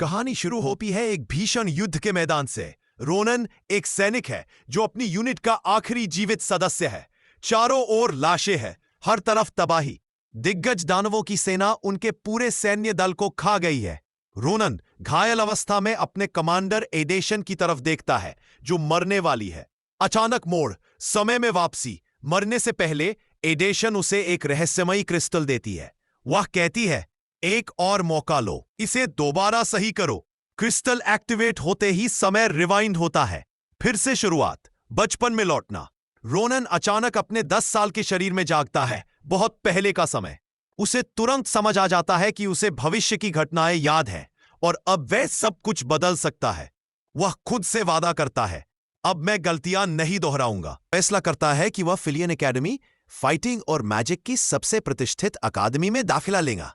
कहानी शुरू होती है एक भीषण युद्ध के मैदान से। रोनन एक सैनिक है जो अपनी यूनिट का आखिरी जीवित सदस्य है। चारों ओर लाशें हैं, हर तरफ तबाही। दिग्गज दानवों की सेना उनके पूरे सैन्य दल को खा गई है। रोनन घायल अवस्था में अपने कमांडर एडेशन की तरफ देखता है जो मरने वाली है। अचानक मोड़, समय में वापसी। मरने से पहले एडेशन उसे एक रहस्यमयी क्रिस्टल देती है। वह कहती है, एक और मौका लो, इसे दोबारा सही करो। क्रिस्टल एक्टिवेट होते ही समय रिवाइंड होता है। फिर से शुरुआत, बचपन में लौटना। रोनन अचानक अपने 10 साल के शरीर में जागता है, बहुत पहले का समय। उसे तुरंत समझ आ जाता है कि उसे भविष्य की घटनाएं याद है और अब वह सब कुछ बदल सकता है। वह खुद से वादा करता है, अब मैं गलतियां नहीं दोहराऊंगा। फैसला करता है कि वह फिलियन एकेडमी, फाइटिंग और मैजिक की सबसे प्रतिष्ठित अकादमी में दाखिला लेगा।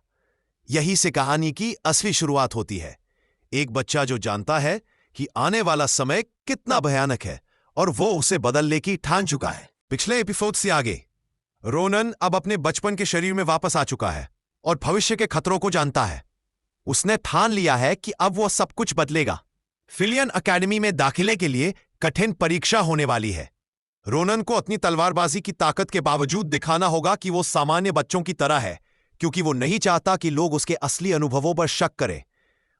यही से कहानी की असली शुरुआत होती है। एक बच्चा जो जानता है कि आने वाला समय कितना भयानक है और वो उसे बदलने की ठान चुका है। पिछले एपिसोड से आगे रोनन अब अपने बचपन के शरीर में वापस आ चुका है और भविष्य के खतरों को जानता है। उसने ठान लिया है कि अब वो सब कुछ बदलेगा। फिलियन एकेडमी में दाखिले के लिए कठिन परीक्षा होने वाली है। रोनन को अपनी तलवारबाजी की ताकत के बावजूद दिखाना होगा कि वो सामान्य बच्चों की तरह है, क्योंकि वो नहीं चाहता कि लोग उसके असली अनुभवों पर शक करें।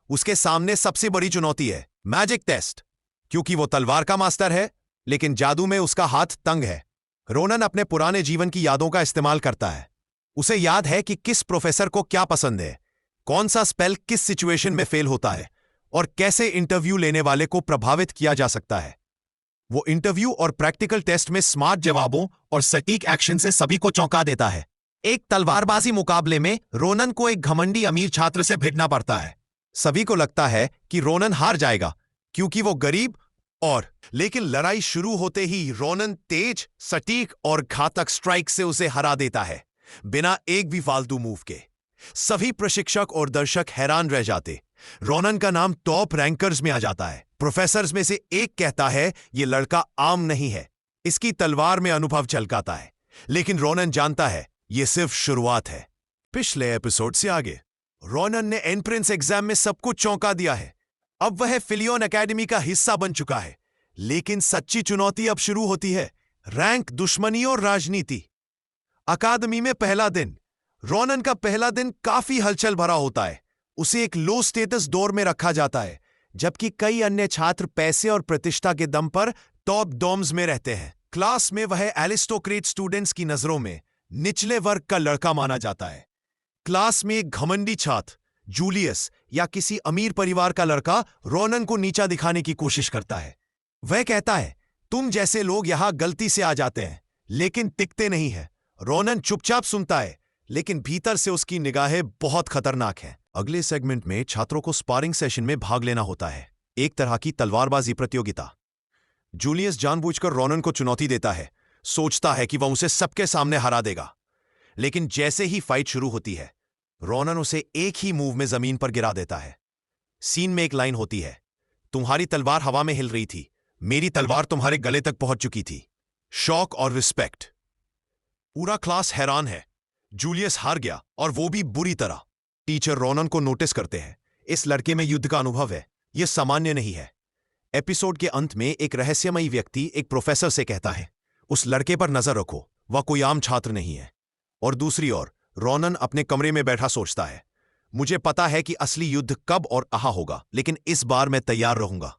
उसके सामने सबसे बड़ी चुनौती है मैजिक टेस्ट, क्योंकि वो तलवार का मास्टर है लेकिन जादू में उसका हाथ तंग है। रोनन अपने पुराने जीवन की यादों का इस्तेमाल करता है। उसे याद है कि किस प्रोफेसर को क्या पसंद है, कौन सा स्पेल किस सिचुएशन में फेल होता है और कैसे इंटरव्यू लेने वाले को प्रभावित किया जा सकता है। वो इंटरव्यू और प्रैक्टिकल टेस्ट में स्मार्ट जवाबों और सटीक एक्शन से सभी को चौंका देता है। एक तलवारबाजी मुकाबले में रोनन को एक घमंडी अमीर छात्र से भिड़ना पड़ता है। सभी को लगता है कि रोनन हार जाएगा क्योंकि वो गरीब लेकिन लड़ाई शुरू होते ही रोनन तेज, सटीक और घातक स्ट्राइक से उसे हरा देता है, बिना एक भी फालतू मूव के। सभी प्रशिक्षक और दर्शक हैरान रह जाते। रोनन का नाम टॉप रैंकर्स में आ जाता है। प्रोफेसर्स में से एक कहता है, ये लड़का आम नहीं है, इसकी तलवार में अनुभव झलकाता है। लेकिन रोनन जानता है ये सिर्फ शुरुआत है। पिछले एपिसोड से आगे रोनन ने एंट्रेंस एग्जाम में सबको चौंका दिया है। अब वह फिलियन एकेडमी का हिस्सा बन चुका है। लेकिन सच्ची चुनौती अब शुरू होती है, रैंक, दुश्मनी और राजनीति। अकादमी में पहला दिन। रोनन का पहला दिन काफी हलचल भरा होता है। उसे एक लो स्टेटस दौर में रखा जाता है, जबकि कई अन्य छात्र पैसे और प्रतिष्ठा के दम पर टॉप डॉर्म्स में रहते हैं। क्लास में वह एरिस्टोक्रेट स्टूडेंट्स की नजरों में निचले वर्ग का लड़का माना जाता है। क्लास में एक घमंडी छात्र, जूलियस या किसी अमीर परिवार का लड़का, रोनन को नीचा दिखाने की कोशिश करता है। वह कहता है, तुम जैसे लोग यहां गलती से आ जाते हैं लेकिन टिकते नहीं हैं। रोनन चुपचाप सुनता है, लेकिन भीतर से उसकी निगाहें बहुत खतरनाक हैं। अगले सेगमेंट में छात्रों को स्पारिंग सेशन में भाग लेना होता है, एक तरह की तलवारबाजी प्रतियोगिता। जूलियस जानबूझकर रोनन को चुनौती देता है, सोचता है कि वह उसे सबके सामने हरा देगा। लेकिन जैसे ही फाइट शुरू होती है, रोनन उसे एक ही मूव में जमीन पर गिरा देता है। सीन में एक लाइन होती है, तुम्हारी तलवार हवा में हिल रही थी, मेरी तलवार तुम्हारे गले तक पहुंच चुकी थी। शॉक और रिस्पेक्ट। पूरा क्लास हैरान है। जूलियस हार गया और वो भी बुरी तरह। टीचर रोनन को नोटिस करते हैं, इस लड़के में युद्ध का अनुभव है, यह सामान्य नहीं है। एपिसोड के अंत में एक रहस्यमयी व्यक्ति एक प्रोफेसर से कहता है, उस लड़के पर नजर रखो, वह कोई आम छात्र नहीं है। और दूसरी ओर रोनन अपने कमरे में बैठा सोचता है, मुझे पता है कि असली युद्ध कब और कहां होगा, लेकिन इस बार मैं तैयार रहूंगा।